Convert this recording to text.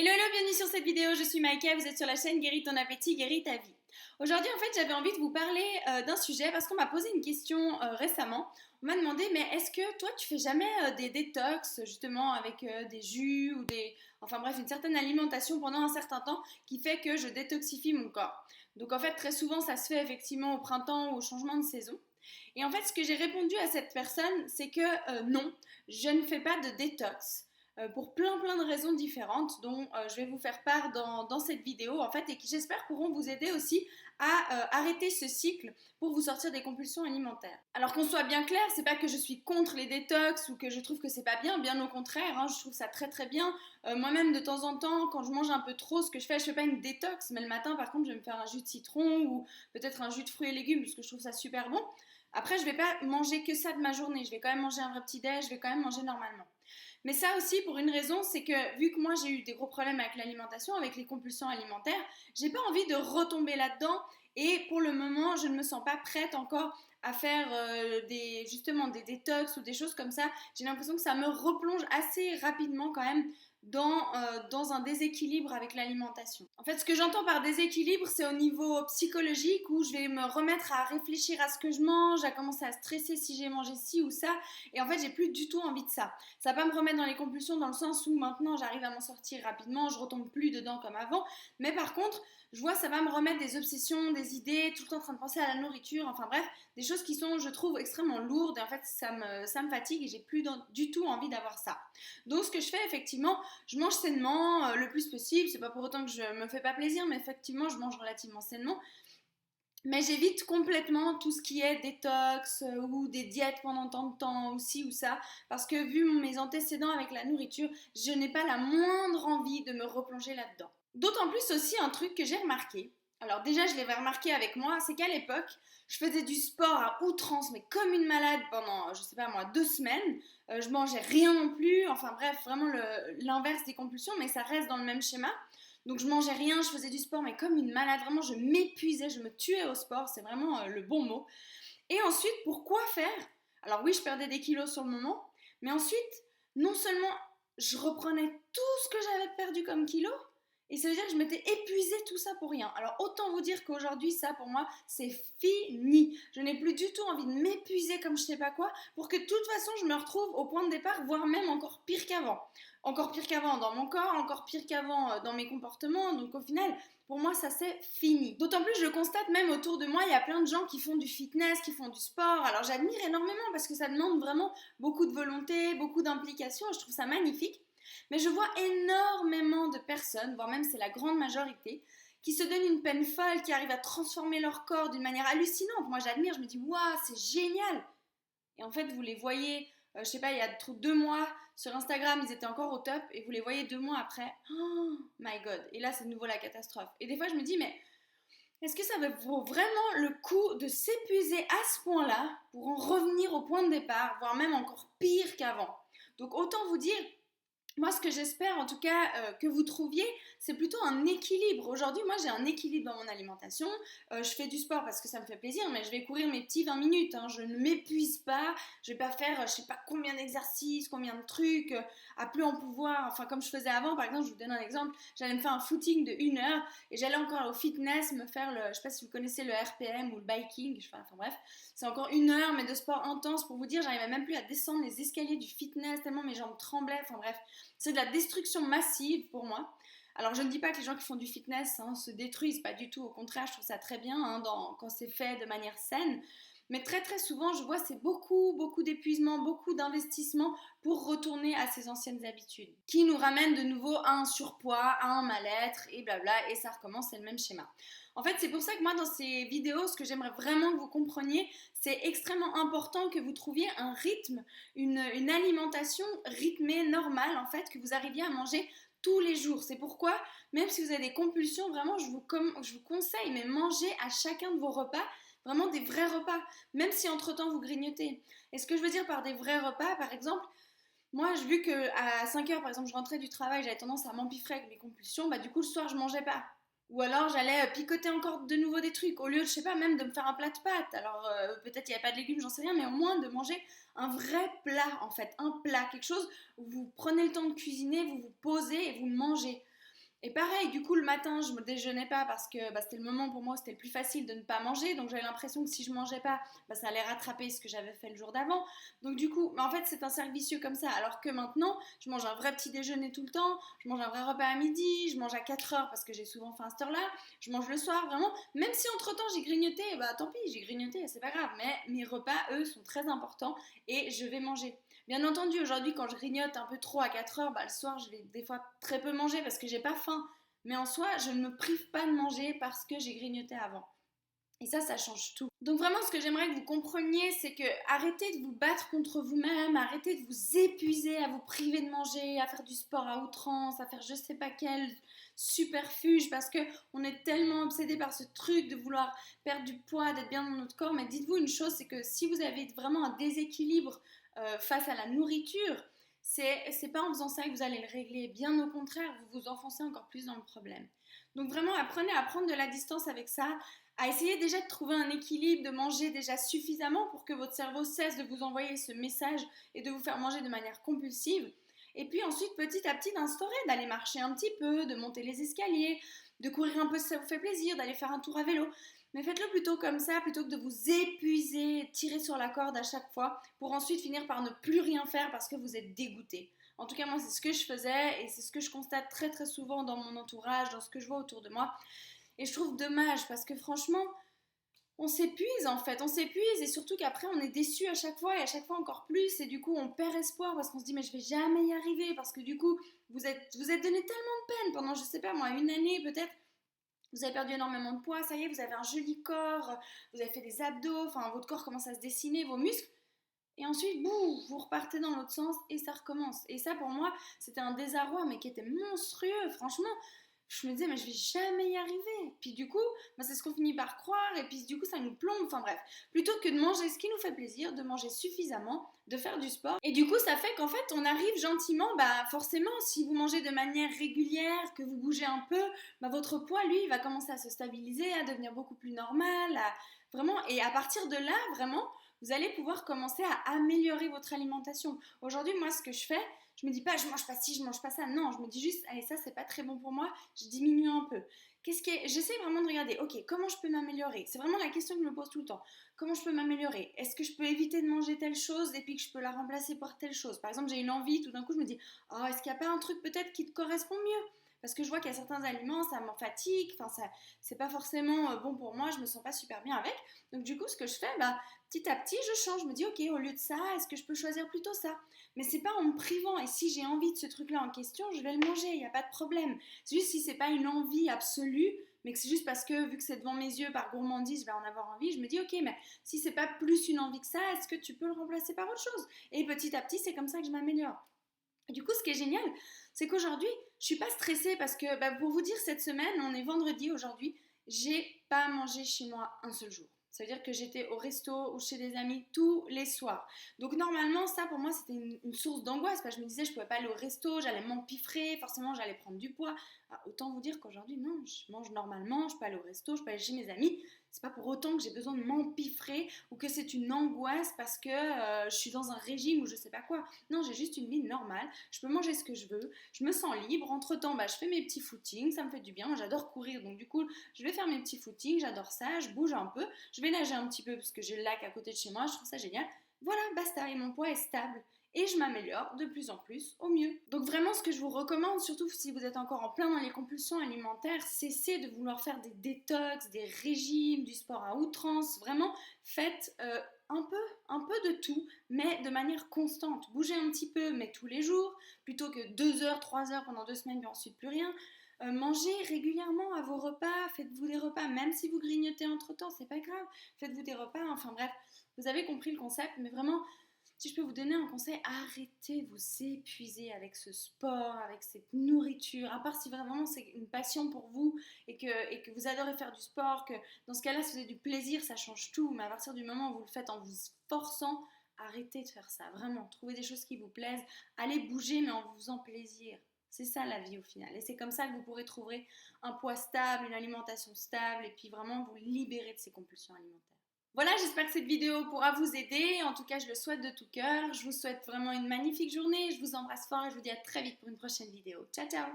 Hello, hello, bienvenue sur cette vidéo, je suis Maïka, vous êtes sur la chaîne Guéris ton appétit, guéris ta vie. Aujourd'hui, en fait, j'avais envie de vous parler d'un sujet parce qu'on m'a posé une question récemment. On m'a demandé, mais est-ce que toi, tu fais jamais des détox, justement, avec des jus ou des... Enfin bref, une certaine alimentation pendant un certain temps qui fait que je détoxifie mon corps. Donc en fait, très souvent, ça se fait effectivement au printemps ou au changement de saison. Et en fait, ce que j'ai répondu à cette personne, c'est que non, je ne fais pas de détox pour plein de raisons différentes dont je vais vous faire part dans cette vidéo en fait et qui j'espère pourront vous aider aussi à arrêter ce cycle pour vous sortir des compulsions alimentaires. Alors qu'on soit bien clair, c'est pas que je suis contre les détox ou que je trouve que c'est pas bien au contraire, hein, je trouve ça très bien. Moi-même de temps en temps, quand je mange un peu trop, ce que je fais pas une détox, mais le matin par contre je vais me faire un jus de citron ou peut-être un jus de fruits et légumes parce que je trouve ça super bon. Après je vais pas manger que ça de ma journée, je vais quand même manger un vrai petit déj, je vais quand même manger normalement. Mais ça aussi pour une raison, c'est que vu que moi j'ai eu des gros problèmes avec l'alimentation, avec les compulsions alimentaires, j'ai pas envie de retomber là-dedans et pour le moment je ne me sens pas prête encore à faire justement des détox ou des choses comme ça. J'ai l'impression que ça me replonge assez rapidement quand même dans un déséquilibre avec l'alimentation. En fait, ce que j'entends par déséquilibre, c'est au niveau psychologique où je vais me remettre à réfléchir à ce que je mange, à commencer à stresser si j'ai mangé ci ou ça. Et en fait, j'ai plus du tout envie de ça. Ça va pas me remettre dans les compulsions dans le sens où maintenant j'arrive à m'en sortir rapidement, je retombe plus dedans comme avant. Mais par contre, je vois ça va me remettre des obsessions, des idées, tout le temps en train de penser à la nourriture, enfin bref, des choses qui sont, je trouve, extrêmement lourdes et en fait ça me fatigue et j'ai plus du tout envie d'avoir ça. Donc ce que je fais effectivement, je mange sainement le plus possible, c'est pas pour autant que je me fais pas plaisir, mais effectivement je mange relativement sainement. Mais j'évite complètement tout ce qui est détox ou des diètes pendant tant de temps ou ci ou ça, parce que vu mes antécédents avec la nourriture, je n'ai pas la moindre envie de me replonger là-dedans. D'autant plus aussi un truc que j'ai remarqué. Alors déjà, je l'avais remarqué avec moi, c'est qu'à l'époque, je faisais du sport à outrance, mais comme une malade pendant, je sais pas moi, 2 semaines. Je mangeais rien non plus, enfin bref, vraiment l'inverse des compulsions, mais ça reste dans le même schéma. Donc je mangeais rien, je faisais du sport, mais comme une malade, vraiment je m'épuisais, je me tuais au sport, c'est vraiment le bon mot. Et ensuite, pour quoi faire? Alors oui, je perdais des kilos sur le moment, mais ensuite, non seulement je reprenais tout ce que j'avais perdu comme kilos, et ça veut dire que je m'étais épuisée tout ça pour rien. Alors autant vous dire qu'aujourd'hui, ça pour moi, c'est fini. Je n'ai plus du tout envie de m'épuiser comme je sais pas quoi, pour que de toute façon, je me retrouve au point de départ, voire même encore pire qu'avant. Encore pire qu'avant dans mon corps, encore pire qu'avant dans mes comportements. Donc au final, pour moi, ça c'est fini. D'autant plus, je le constate même autour de moi, il y a plein de gens qui font du fitness, qui font du sport. Alors j'admire énormément parce que ça demande vraiment beaucoup de volonté, beaucoup d'implication. Je trouve ça magnifique. Mais je vois énormément de personnes, voire même c'est la grande majorité, qui se donnent une peine folle, qui arrivent à transformer leur corps d'une manière hallucinante. Moi j'admire, je me dis, waouh, c'est génial. Et en fait, vous les voyez, je sais pas, il y a 2 mois sur Instagram, ils étaient encore au top, et vous les voyez 2 mois après, oh my god. Et là, c'est de nouveau la catastrophe. Et des fois, je me dis, mais est-ce que ça vaut vraiment le coup de s'épuiser à ce point-là pour en revenir au point de départ, voire même encore pire qu'avant? Donc autant vous dire, moi, ce que j'espère, en tout cas, que vous trouviez, c'est plutôt un équilibre. Aujourd'hui, moi, j'ai un équilibre dans mon alimentation. Je fais du sport parce que ça me fait plaisir, mais je vais courir mes petits 20 minutes. Hein. Je ne m'épuise pas. Je vais pas faire, je sais pas combien d'exercices, combien de trucs, à plus en pouvoir. Enfin, comme je faisais avant, par exemple, je vous donne un exemple. J'allais me faire un footing de 1 heure et j'allais encore au fitness me faire je sais pas si vous connaissez le RPM ou le biking. Enfin bref, c'est encore 1 heure, mais de sport intense. Pour vous dire, j'arrivais même plus à descendre les escaliers du fitness tellement mes jambes tremblaient. Enfin bref. C'est de la destruction massive pour moi. Alors je ne dis pas que les gens qui font du fitness se détruisent, pas du tout, au contraire je trouve ça très bien quand c'est fait de manière saine, mais très souvent je vois c'est beaucoup d'épuisement, beaucoup d'investissement pour retourner à ces anciennes habitudes, qui nous ramènent de nouveau à un surpoids, à un mal-être et blabla, et ça recommence, c'est le même schéma. En fait c'est pour ça que moi dans ces vidéos, ce que j'aimerais vraiment que vous compreniez, c'est extrêmement important que vous trouviez un rythme, une alimentation rythmée, normale en fait, que vous arriviez à manger tous les jours. C'est pourquoi, même si vous avez des compulsions, vraiment je vous conseille, mais mangez à chacun de vos repas vraiment des vrais repas, même si entre-temps vous grignotez. Et ce que je veux dire par des vrais repas, par exemple, moi, vu qu'à 5 heures, par exemple, je rentrais du travail, j'avais tendance à m'empiffrer avec mes compulsions, bah du coup, le soir, je mangeais pas. Ou alors, j'allais picoter encore de nouveau des trucs, au lieu, je sais pas, même de me faire un plat de pâtes. Alors, peut-être il n'y avait pas de légumes, j'en sais rien, mais au moins de manger un vrai plat, en fait. Un plat, quelque chose où vous prenez le temps de cuisiner, vous vous posez et vous mangez. Et pareil, du coup, le matin, je ne me déjeunais pas parce que c'était le moment pour moi où c'était le plus facile de ne pas manger. Donc j'avais l'impression que si je ne mangeais pas, ça allait rattraper ce que j'avais fait le jour d'avant. Donc du coup, en fait, c'est un cercle vicieux comme ça. Alors que maintenant, je mange un vrai petit déjeuner tout le temps, je mange un vrai repas à midi, je mange à 4 heures parce que j'ai souvent faim à cette heure-là, je mange le soir, vraiment. Même si entre-temps j'ai grignoté, tant pis, j'ai grignoté, c'est pas grave. Mais mes repas, eux, sont très importants et je vais manger. Bien entendu, aujourd'hui, quand je grignote un peu trop à 4 heures, le soir, je vais des fois très peu manger parce que j'ai pas faim. Mais en soi, je ne me prive pas de manger parce que j'ai grignoté avant. Et ça change tout. Donc vraiment, ce que j'aimerais que vous compreniez, c'est que arrêtez de vous battre contre vous-même, arrêtez de vous épuiser à vous priver de manger, à faire du sport à outrance, à faire je sais pas quel superfuge, parce que on est tellement obsédé par ce truc de vouloir perdre du poids, d'être bien dans notre corps. Mais dites-vous une chose, c'est que si vous avez vraiment un déséquilibre face à la nourriture, c'est pas en faisant ça que vous allez le régler. Bien au contraire, vous vous enfoncez encore plus dans le problème. Donc vraiment, apprenez à prendre de la distance avec ça, à essayer déjà de trouver un équilibre, de manger déjà suffisamment pour que votre cerveau cesse de vous envoyer ce message et de vous faire manger de manière compulsive. Et puis ensuite, petit à petit, d'instaurer, d'aller marcher un petit peu, de monter les escaliers, de courir un peu si ça vous fait plaisir, d'aller faire un tour à vélo. Mais faites-le plutôt comme ça, plutôt que de vous épuiser, tirer sur la corde à chaque fois, pour ensuite finir par ne plus rien faire parce que vous êtes dégoûté. En tout cas, moi, c'est ce que je faisais et c'est ce que je constate très très souvent dans mon entourage, dans ce que je vois autour de moi. Et je trouve dommage parce que franchement, on s'épuise en fait, on s'épuise et surtout qu'après on est déçu à chaque fois et à chaque fois encore plus et du coup on perd espoir parce qu'on se dit mais je vais jamais y arriver parce que du coup vous êtes donné tellement de peine pendant je sais pas moi une année peut-être. Vous avez perdu énormément de poids, ça y est, vous avez un joli corps, vous avez fait des abdos, enfin votre corps commence à se dessiner, vos muscles. Et ensuite, boum, vous repartez dans l'autre sens et ça recommence. Et ça, pour moi, c'était un désarroi, mais qui était monstrueux. Franchement, je me disais, mais je vais jamais y arriver. Puis du coup, c'est ce qu'on finit par croire. Et puis du coup, ça nous plombe. Enfin bref, plutôt que de manger ce qui nous fait plaisir, de manger suffisamment, de faire du sport. Et du coup, ça fait qu'en fait, on arrive gentiment, forcément, si vous mangez de manière régulière, que vous bougez un peu, votre poids, lui, il va commencer à se stabiliser, à devenir beaucoup plus normal, vraiment. Et à partir de là, vraiment, vous allez pouvoir commencer à améliorer votre alimentation. Aujourd'hui, moi, ce que je fais, je me dis pas, je mange pas ci, je mange pas ça. Non, je me dis juste, allez, ça, c'est pas très bon pour moi, je diminue un peu. J'essaie vraiment de regarder, ok, comment je peux m'améliorer? C'est vraiment la question que je me pose tout le temps. Comment je peux m'améliorer? Est-ce que je peux éviter de manger telle chose et puis que je peux la remplacer par telle chose? Par exemple, j'ai une envie, tout d'un coup, je me dis, oh, est-ce qu'il n'y a pas un truc peut-être qui te correspond mieux? Parce que je vois qu'il y a certains aliments, ça m'en fatigue, enfin, ça, c'est pas forcément bon pour moi, je me sens pas super bien avec. Donc, du coup, ce que je fais, petit à petit, je change. Je me dis, ok, au lieu de ça, est-ce que je peux choisir plutôt ça? Mais c'est pas en me privant. Et si j'ai envie de ce truc-là en question, je vais le manger, il n'y a pas de problème. C'est juste si c'est pas une envie absolue, mais que c'est juste parce que vu que c'est devant mes yeux par gourmandise, je vais en avoir envie, je me dis, ok, mais si c'est pas plus une envie que ça, est-ce que tu peux le remplacer par autre chose? Et petit à petit, c'est comme ça que je m'améliore. Du coup, ce qui est génial, c'est qu'aujourd'hui, je suis pas stressée parce que, pour vous dire, cette semaine, on est vendredi aujourd'hui, j'ai pas mangé chez moi un seul jour. Ça veut dire que j'étais au resto ou chez des amis tous les soirs. Donc normalement, ça pour moi, c'était une source d'angoisse. Parce que je me disais, je pouvais pas aller au resto, j'allais m'empiffrer, forcément j'allais prendre du poids. Autant vous dire qu'aujourd'hui, non, je mange normalement, je peux aller au resto, je peux aller chez mes amis. C'est pas pour autant que j'ai besoin de m'empiffrer ou que c'est une angoisse parce que je suis dans un régime ou je sais pas quoi. Non, j'ai juste une vie normale, je peux manger ce que je veux, je me sens libre. Entre temps, je fais mes petits footings, ça me fait du bien. Moi, j'adore courir, donc du coup, je vais faire mes petits footings, j'adore ça, je bouge un peu, je vais nager un petit peu parce que j'ai le lac à côté de chez moi, je trouve ça génial. Voilà, basta, et mon poids est stable. Et je m'améliore de plus en plus au mieux. Donc vraiment, ce que je vous recommande, surtout si vous êtes encore en plein dans les compulsions alimentaires, cessez de vouloir faire des détox, des régimes, du sport à outrance. Vraiment, faites un peu de tout, mais de manière constante. Bougez un petit peu, mais tous les jours, plutôt que 2 heures, 3 heures pendant 2 semaines, puis ensuite plus rien. Mangez régulièrement à vos repas, faites-vous des repas, même si vous grignotez entre temps, c'est pas grave, faites-vous des repas, enfin bref, vous avez compris le concept, mais vraiment, si je peux vous donner un conseil, arrêtez de vous épuiser avec ce sport, avec cette nourriture, à part si vraiment c'est une passion pour vous et que vous adorez faire du sport, que dans ce cas-là, si vous avez du plaisir, ça change tout, mais à partir du moment où vous le faites en vous forçant, arrêtez de faire ça, vraiment, trouvez des choses qui vous plaisent, allez bouger mais en vous faisant plaisir. C'est ça la vie au final. Et c'est comme ça que vous pourrez trouver un poids stable, une alimentation stable et puis vraiment vous libérer de ces compulsions alimentaires. Voilà, j'espère que cette vidéo pourra vous aider. En tout cas, je le souhaite de tout cœur. Je vous souhaite vraiment une magnifique journée. Je vous embrasse fort et je vous dis à très vite pour une prochaine vidéo. Ciao, ciao!